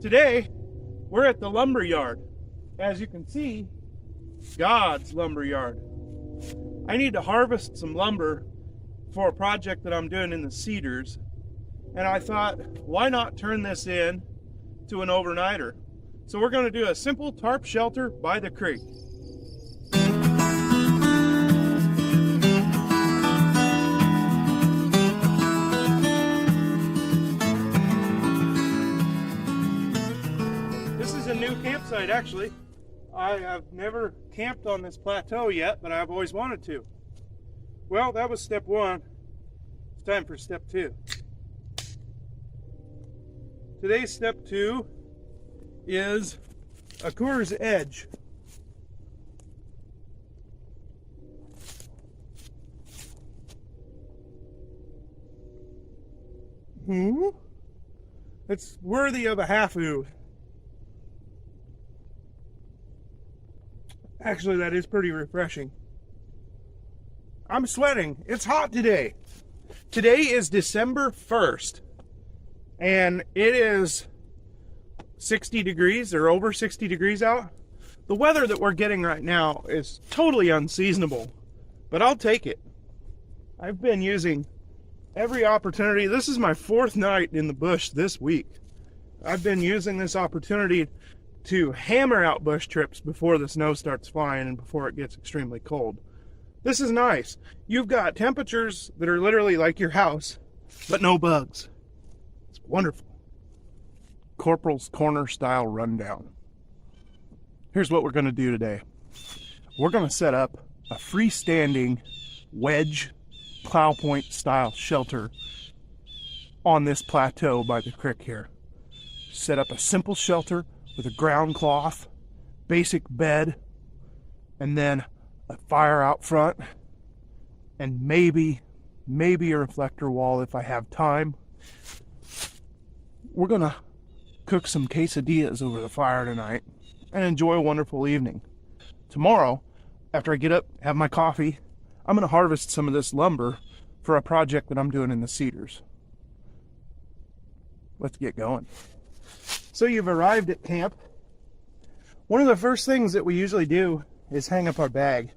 Today, we're at the Lumberyard. As you can see, God's Lumberyard. I need to harvest some lumber for a project that I'm doing in the cedars. And I thought, why not turn this in to an overnighter? So we're going to do a simple tarp shelter by the creek. This is a new campsite, actually. I have never camped on this plateau yet, but I've always wanted to. Well, that was step one. It's time for step two. Today's step two is a Coors Edge. It's worthy of a half-oo. Actually, that is pretty refreshing. I'm sweating. It's hot today. Today is December 1st. And it is 60 degrees or over 60 degrees out. The weather that we're getting right now is totally unseasonable, but I'll take it. I've been using every opportunity. This is my fourth night in the bush this week. I've been using this opportunity to hammer out bush trips before the snow starts flying and before it gets extremely cold. This is nice. You've got temperatures that are literally like your house, but no bugs. It's wonderful. Corporal's Corner style rundown. Here's what we're going to do today. We're going to set up a freestanding wedge plow point style shelter on this plateau by the creek here. Set up a simple shelter with a ground cloth, basic bed, and then a fire out front, and maybe a reflector wall if I have time. We're gonna cook some quesadillas over the fire tonight and enjoy a wonderful evening. Tomorrow, after I get up, have my coffee, I'm gonna harvest some of this lumber for a project that I'm doing in the cedars. Let's get going. So you've arrived at camp. One of the first things that we usually do is hang up our bag,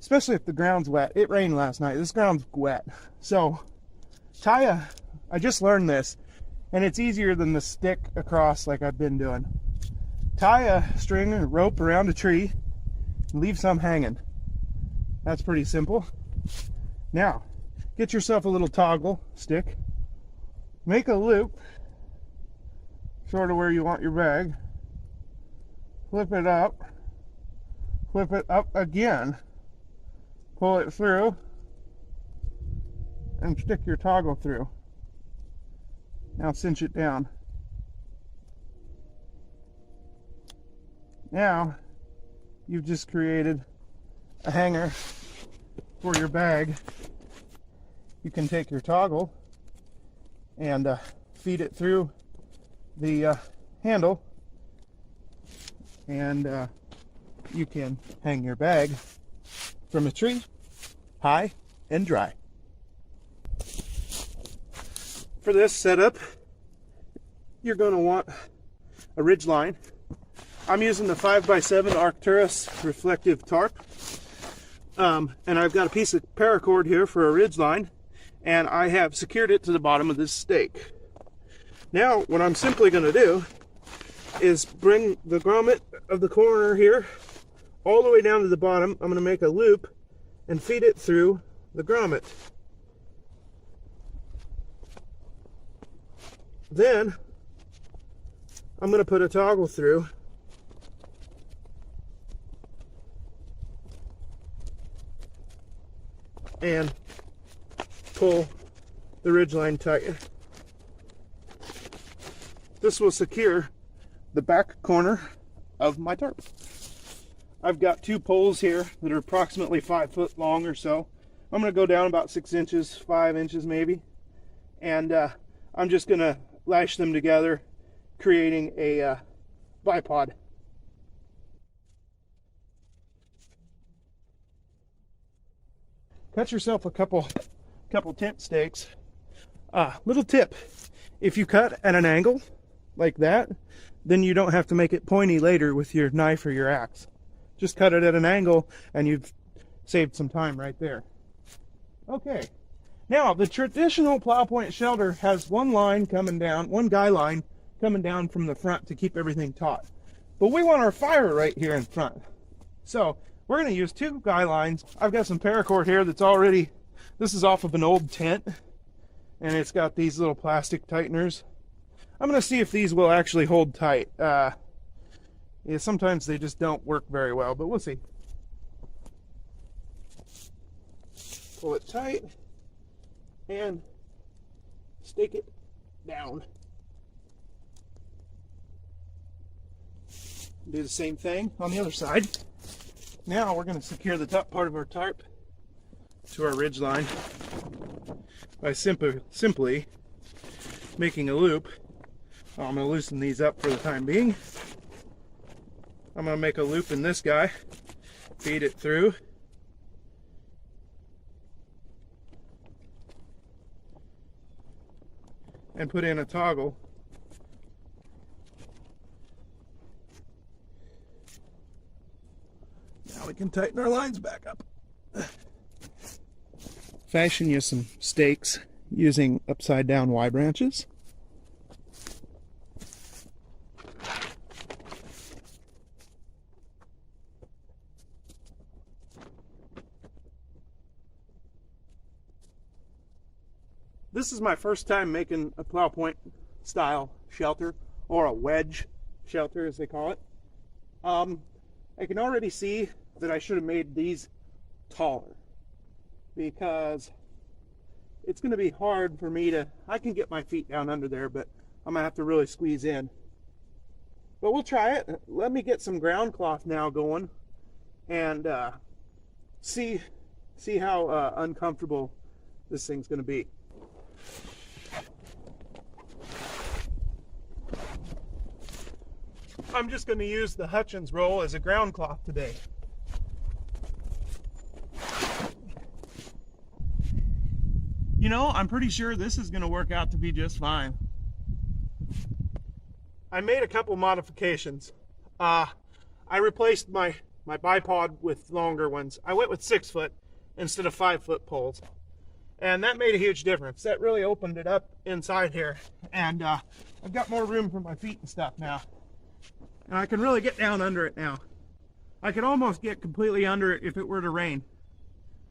especially if the ground's wet. It rained last night. This ground's wet. So I just learned this, and it's easier than the stick across like I've been doing. Tie a string or rope around a tree and leave some hanging. That's pretty simple. Now, get yourself a little toggle stick. Make a loop sort of where you want your bag. Flip it up again, pull it through, and stick your toggle through. Now cinch it down. Now you've just created a hanger for your bag. You can take your toggle and feed it through the handle, and you can hang your bag from a tree, high and dry. For this setup, you're going to want a ridge line. I'm using the 5x7 Arcturus reflective tarp, and I've got a piece of paracord here for a ridge line, and I have secured it to the bottom of this stake. Now what I'm simply going to do is bring the grommet of the corner here all the way down to the bottom. I'm going to make a loop and feed it through the grommet. Then I'm going to put a toggle through and pull the ridgeline tight. This will secure the back corner of my tarp. I've got two poles here that are approximately 5 foot long or so. I'm going to go down about 6 inches, 5 inches maybe, and I'm just going to lash them together, creating a bipod. Cut yourself a couple tent stakes. Little tip: if you cut at an angle, like that, then you don't have to make it pointy later with your knife or your axe. Just cut it at an angle and you've saved some time right there. Okay, now the traditional plow point shelter has one line coming down, one guy line coming down from the front to keep everything taut. But we want our fire right here in front. So we're going to use two guy lines. I've got some paracord here that's already, this is off of an old tent, and it's got these little plastic tighteners. I'm going to see if these will actually hold tight. Yeah, sometimes they just don't work very well, but we'll see. Pull it tight and stick it down. Do the same thing on the other side. Now we're going to secure the top part of our tarp to our ridge line by simply making a loop. I'm going to loosen these up for the time being. I'm going to make a loop in this guy, feed it through, and put in a toggle. Now we can tighten our lines back up. Fashion you some stakes using upside down Y branches. This is my first time making a plow point style shelter, or a wedge shelter as they call it. I can already see that I should have made these taller, because it's going to be hard for me to, I can get my feet down under there, but I'm going to have to really squeeze in. But we'll try it. Let me get some ground cloth now going and see how uncomfortable this thing's going to be. I'm just going to use the Hutchins roll as a ground cloth today. You know, I'm pretty sure this is going to work out to be just fine. I made a couple modifications. I replaced my bipod with longer ones. I went with 6 foot instead of 5 foot poles. And that made a huge difference. That really opened it up inside here. And I've got more room for my feet and stuff now. And I can really get down under it now. I could almost get completely under it if it were to rain.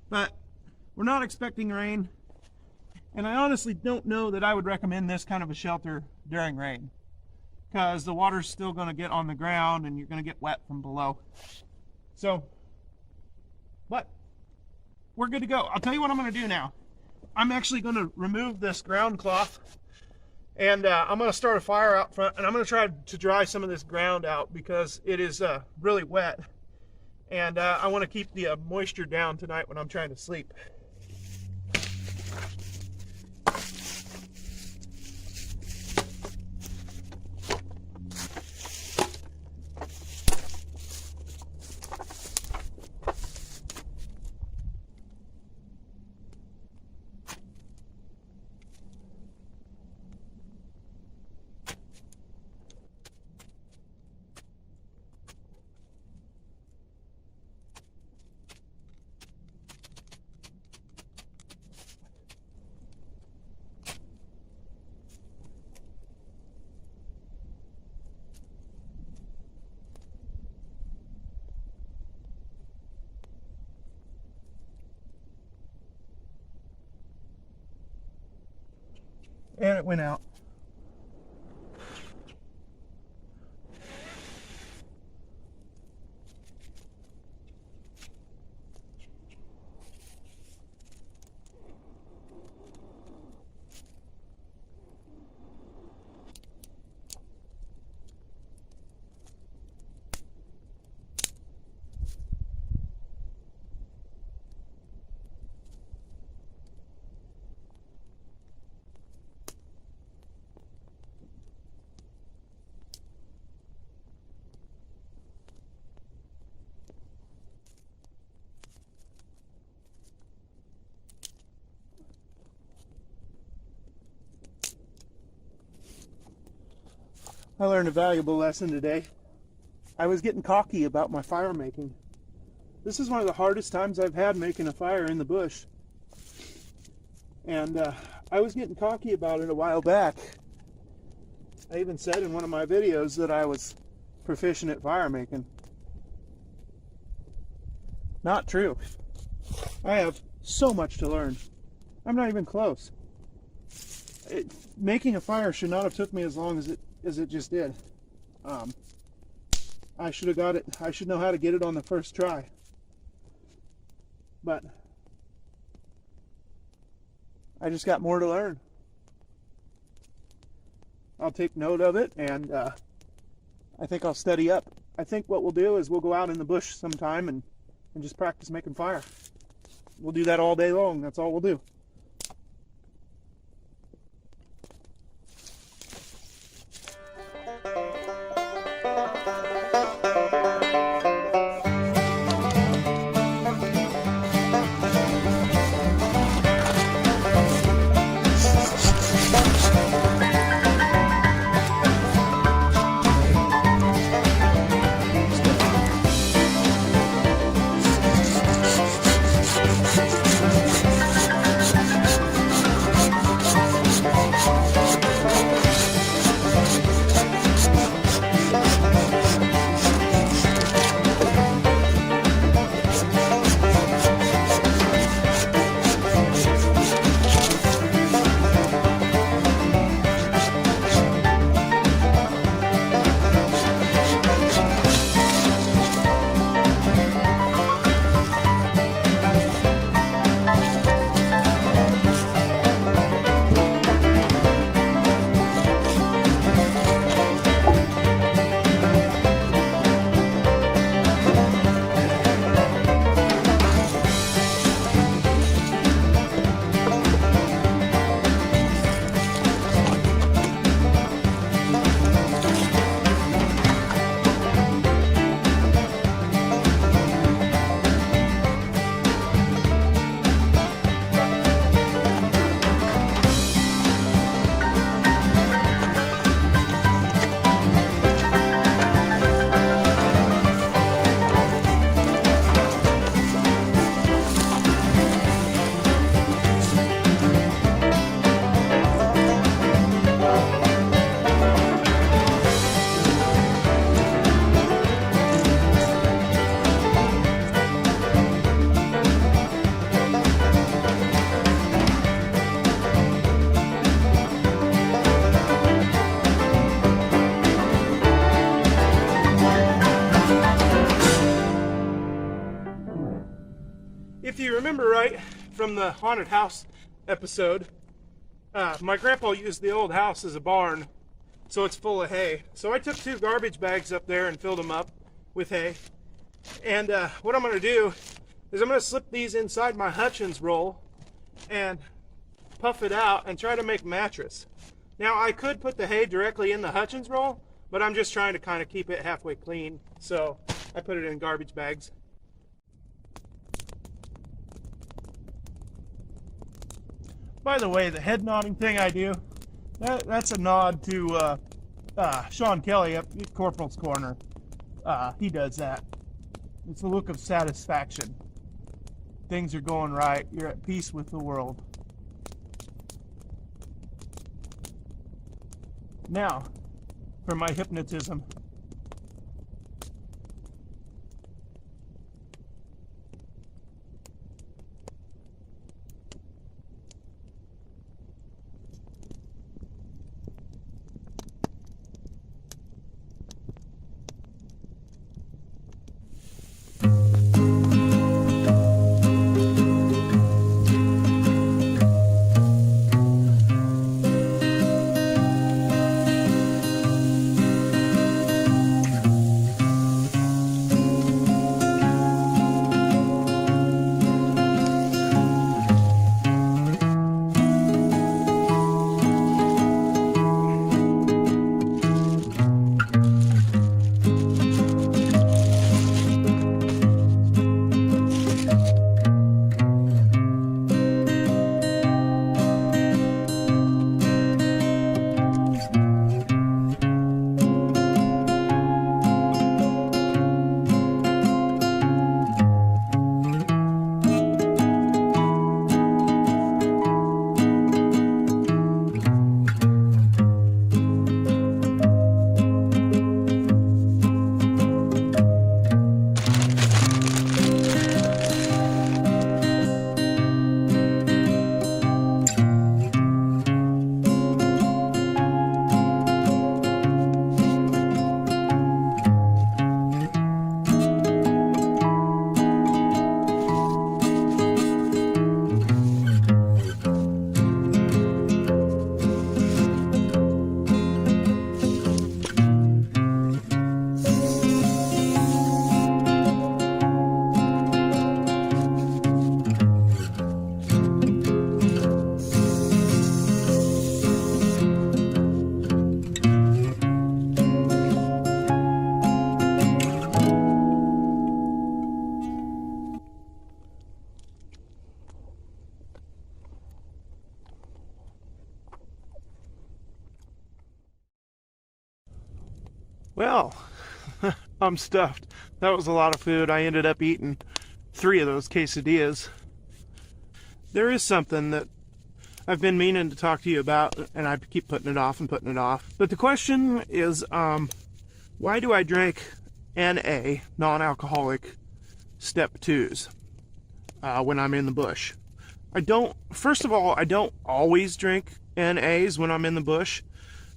But we're not expecting rain. And I honestly don't know that I would recommend this kind of a shelter during rain, because the water's still going to get on the ground and you're going to get wet from below. So, but we're good to go. I'll tell you what I'm going to do now. I'm actually going to remove this ground cloth, and I'm going to start a fire out front, and I'm going to try to dry some of this ground out because it is really wet, and I want to keep the moisture down tonight when I'm trying to sleep. And it went out. I learned a valuable lesson today. I was getting cocky about my fire making. This is one of the hardest times I've had making a fire in the bush. And I was getting cocky about it a while back. I even said in one of my videos that I was proficient at fire making. Not true. I have so much to learn. I'm not even close. Making a fire should not have took me as long as it just did. I should have got it. I should know how to get it on the first try. But I just got more to learn. I'll take note of it, and I think I'll study up. I think what we'll do is we'll go out in the bush sometime and just practice making fire. We'll do that all day long. That's all we'll do. If you remember right from the haunted house episode, my grandpa used the old house as a barn, so it's full of hay. So I took 2 garbage bags up there and filled them up with hay. And what I'm going to do is I'm going to slip these inside my Hutchins roll and puff it out and try to make a mattress. Now I could put the hay directly in the Hutchins roll, but I'm just trying to kind of keep it halfway clean, so I put it in garbage bags. By the way, the head nodding thing I do, that's a nod to Sean Kelly up at Corporal's Corner. He does that. It's a look of satisfaction. Things are going right. You're at peace with the world. Now, for my hypnotism. Well, I'm stuffed. That was a lot of food. I ended up eating 3 of those quesadillas. There is something that I've been meaning to talk to you about, and I keep putting it off and putting it off. But the question is, why do I drink NA, non-alcoholic, step 2s when I'm in the bush? First of all, I don't always drink NAs when I'm in the bush.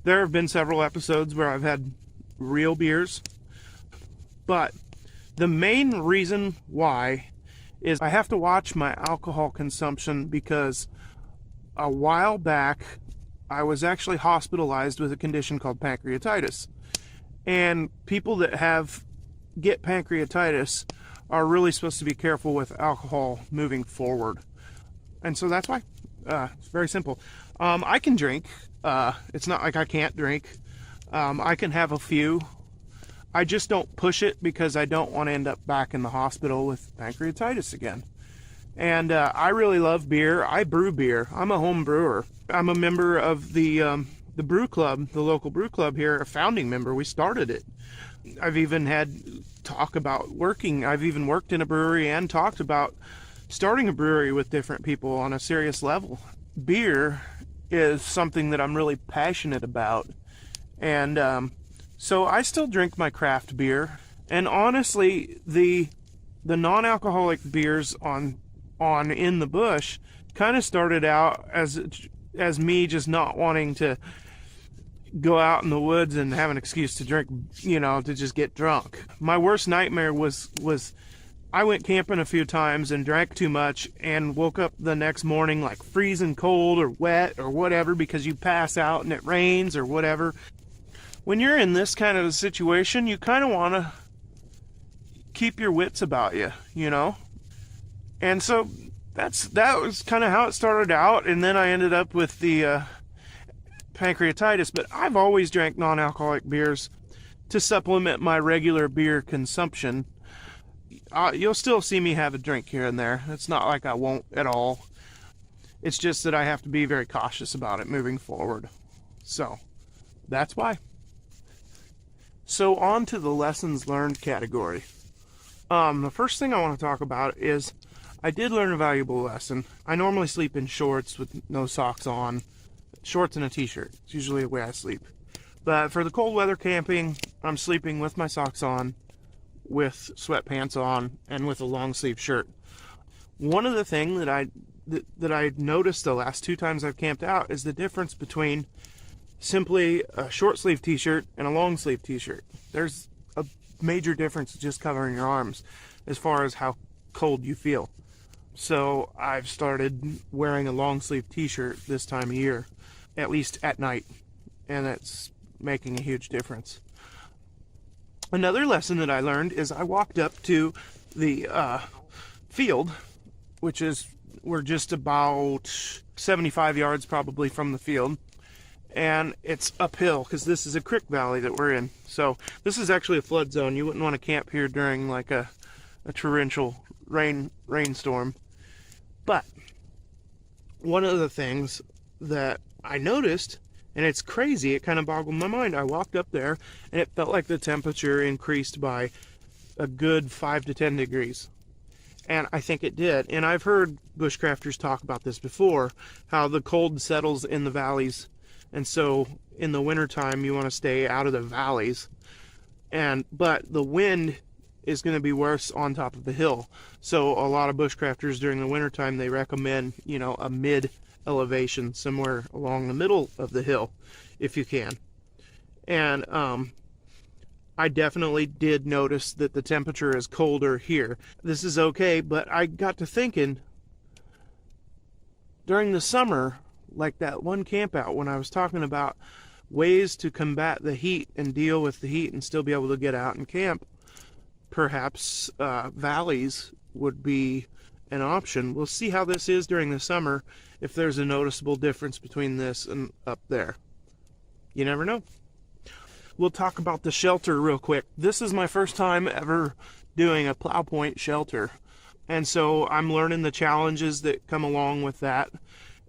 There have been several episodes where I've had real beers, but the main reason why is I have to watch my alcohol consumption, because a while back I was actually hospitalized with a condition called pancreatitis, and people that get pancreatitis are really supposed to be careful with alcohol moving forward. And so that's why. It's very simple. I can drink. It's not like I can't drink. I can have a few. I just don't push it because I don't want to end up back in the hospital with pancreatitis again. And I really love beer. I brew beer. I'm a home brewer. I'm a member of the brew club, the local brew club here, a founding member. We started it. I've even had talk about working. I've even worked in a brewery and talked about starting a brewery with different people on a serious level. Beer is something that I'm really passionate about. And so I still drink my craft beer. And honestly, the non-alcoholic beers on In the Bush kind of started out as me just not wanting to go out in the woods and have an excuse to drink, to just get drunk. My worst nightmare was I went camping a few times and drank too much and woke up the next morning like freezing cold or wet or whatever because you pass out and it rains or whatever. When you're in this kind of a situation, you kind of want to keep your wits about you, And so that was kind of how it started out, and then I ended up with the pancreatitis. But I've always drank non-alcoholic beers to supplement my regular beer consumption. You'll still see me have a drink here and there. It's not like I won't at all. It's just that I have to be very cautious about it moving forward. So that's why. So on to the lessons learned category. The first thing I want to talk about is I did learn a valuable lesson. I normally sleep in shorts with no socks on. Shorts and a t-shirt. It's usually the way I sleep. But for the cold weather camping, I'm sleeping with my socks on, with sweatpants on, and with a long sleeve shirt. One of the things that I noticed the last 2 times I've camped out is the difference between simply a short sleeve t-shirt and a long sleeve t-shirt. There's a major difference just covering your arms as far as how cold you feel. So I've started wearing a long sleeve t-shirt this time of year, at least at night, and it's making a huge difference. Another lesson that I learned is I walked up to the field, which we're just about 75 yards probably from the field, and it's uphill because this is a creek valley that we're in. So this is actually a flood zone. You wouldn't want to camp here during like a torrential rainstorm. But one of the things that I noticed, and it's crazy, it kind of boggled my mind. I walked up there and it felt like the temperature increased by a good 5 to 10 degrees. And I think it did. And I've heard bushcrafters talk about this before, how the cold settles in the valleys. And so in the wintertime, you want to stay out of the valleys. But the wind is going to be worse on top of the hill. So a lot of bushcrafters during the wintertime, they recommend, a mid elevation somewhere along the middle of the hill if you can. And I definitely did notice that the temperature is colder here. This is okay, but I got to thinking during the summer, like that one camp out when I was talking about ways to combat the heat and deal with the heat and still be able to get out and camp, perhaps valleys would be an option. We'll see how this is during the summer, if there's a noticeable difference between this and up there. You never know. We'll talk about the shelter real quick. This is my first time ever doing a Plow Point shelter, and so I'm learning the challenges that come along with that.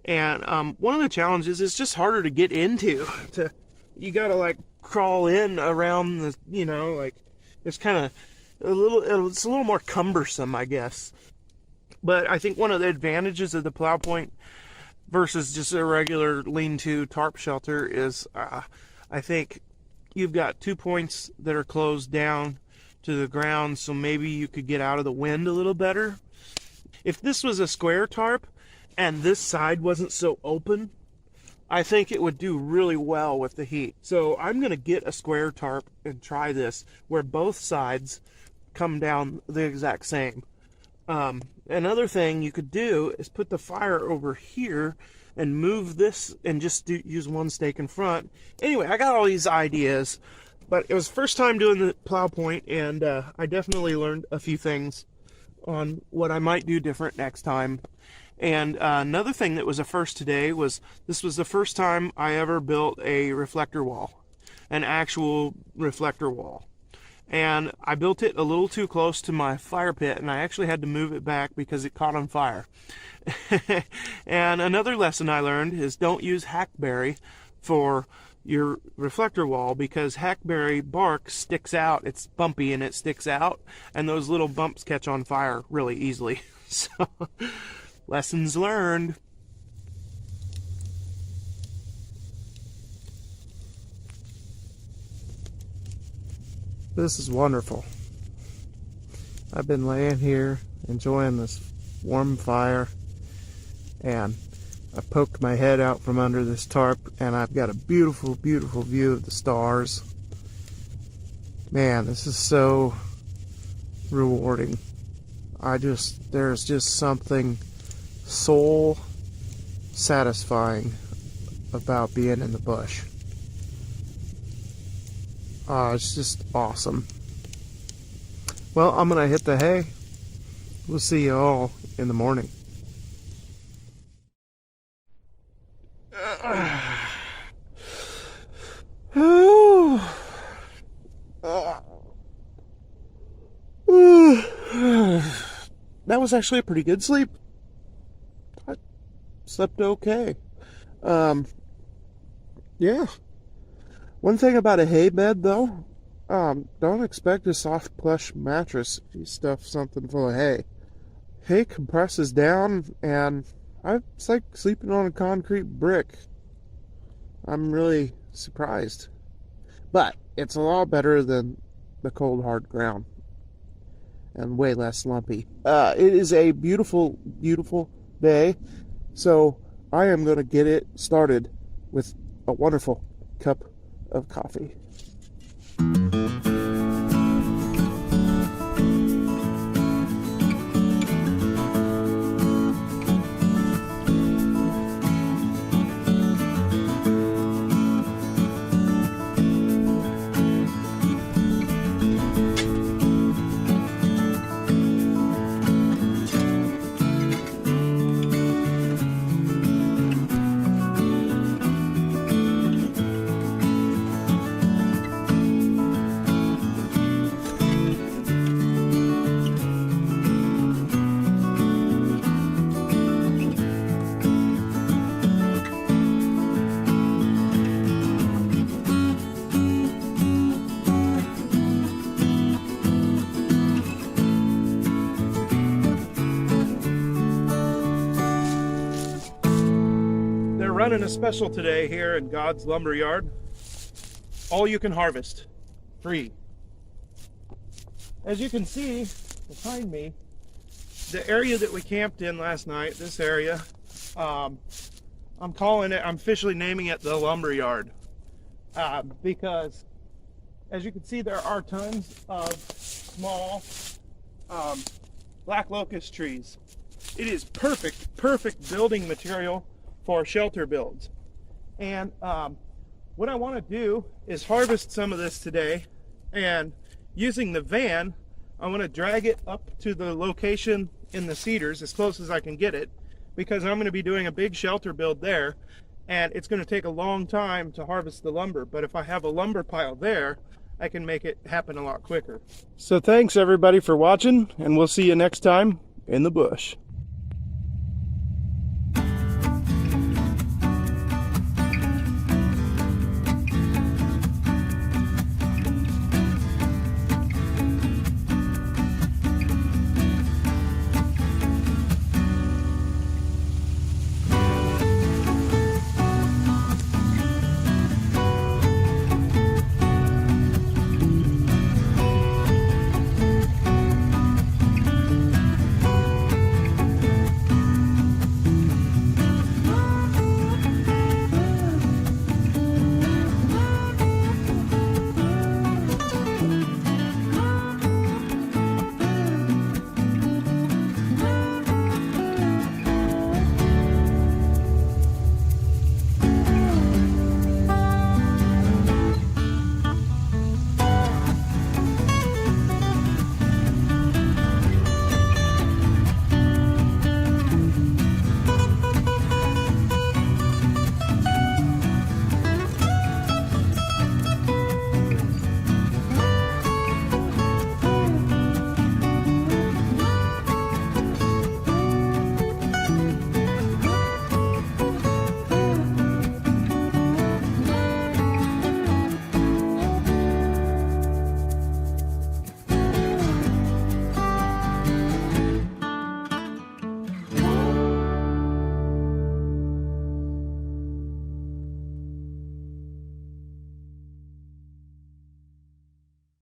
And one of the challenges is just harder to get into. you gotta like crawl in around the, you know, like it's kind of it's a little more cumbersome, I guess. But I think one of the advantages of the Plow Point versus just a regular lean-to tarp shelter is I think you've got 2 points that are closed down to the ground, so maybe you could get out of the wind a little better. If this was a square tarp and this side wasn't so open, I think it would do really well with the heat. So I'm going to get a square tarp and try this where both sides come down the exact same. Another thing you could do is put the fire over here and move this and just use one stake in front. Anyway, I got all these ideas, but it was first time doing the Plow Point, and I definitely learned a few things on what I might do different next time. And another thing that was a first today was this was the first time I ever built a reflector wall, an actual reflector wall. And I built it a little too close to my fire pit, and I actually had to move it back because it caught on fire. And another lesson I learned is don't use hackberry for your reflector wall, because hackberry bark sticks out. It's bumpy and it sticks out, and those little bumps catch on fire really easily. So, lessons learned. This is wonderful. I've been laying here enjoying this warm fire, and I poked my head out from under this tarp, and I've got a beautiful, beautiful view of the stars. Man, this is so rewarding. There's just something soul satisfying about being in the bush. It's just awesome. Well, I'm gonna hit the hay. We'll see you all in the morning. That was actually a pretty good sleep. I slept okay. Yeah. One thing about a hay bed, though, don't expect a soft plush mattress if you stuff something full of hay. Hay compresses down, and it's like sleeping on a concrete brick. I'm really surprised. But it's a lot better than the cold, hard ground, and way less lumpy. It is a beautiful, beautiful day, so I am going to get it started with a wonderful cup of coffee. Running a special today here in God's Lumberyard. All you can harvest, free. As you can see behind me, the area that we camped in last night, this area, I'm officially naming it the Lumberyard, because as you can see, there are tons of small black locust trees. It is perfect building material for shelter builds. And what I want to do is harvest some of this today, and using the van, I want to drag it up to the location in the cedars as close as I can get it, because I'm going to be doing a big shelter build there, and it's going to take a long time to harvest the lumber. But if I have a lumber pile there, I can make it happen a lot quicker. So thanks everybody for watching, and we'll see you next time in the bush.